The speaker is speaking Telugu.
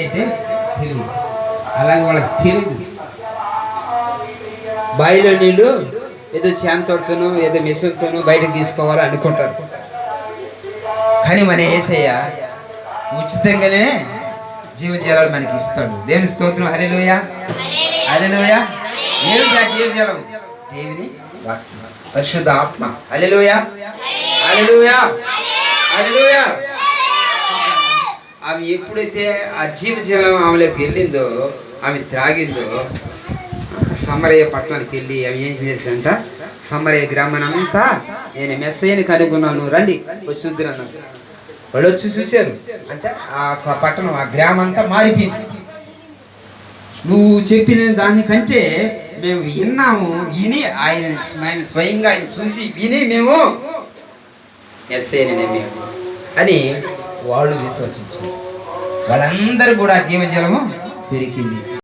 అయితే తెలియదు. అలాగే వాళ్ళకి తెలియదు. బావిలో నీళ్ళు ఏదో చేంతోడుతోనో ఏదో మిషన్తోనో బయటకు తీసుకోవాలని అనుకుంటారు. కానీ మన యేసయ్య ఉచితంగానే జీవజలాలు మనకి ఇస్తాడు. దేవునికి స్తోత్రం. హల్లెలూయా, హల్లెలూయా. ఏమిటి ఆ జీవజలం? దేవుని వాక్యం, పరిశుద్ధ ఆత్మ. హల్లెలూయా, హల్లెలూయా, హల్లెలూయా. ఆమె ఎప్పుడైతే ఆ జీవజలం ఆమెలోకి వెళ్ళిందో, ఆమె త్రాగిందో, సమరయ్య పట్టణానికి వెళ్ళి ఆమె ఏం చేసిందంట, సమరయ్య గ్రామానంతా నేను మెస్సయ్యని కనుగొన్నాను, రండి వచ్చుద్దురు అన్నారు. వాళ్ళు వచ్చి చూశారు. అంటే ఆ పట్టణం, ఆ గ్రామం అంతా మారిపోయింది. నువ్వు చెప్పిన దానికంటే మేము విన్నాము, విని ఆయన స్వయంగా ఆయన చూసి విని మేము మెస్సయ్యని నమ్మాము అని వాళ్ళు విశ్వసించారు. వాళ్ళందరూ కూడా జీవజలము పెరిగింది.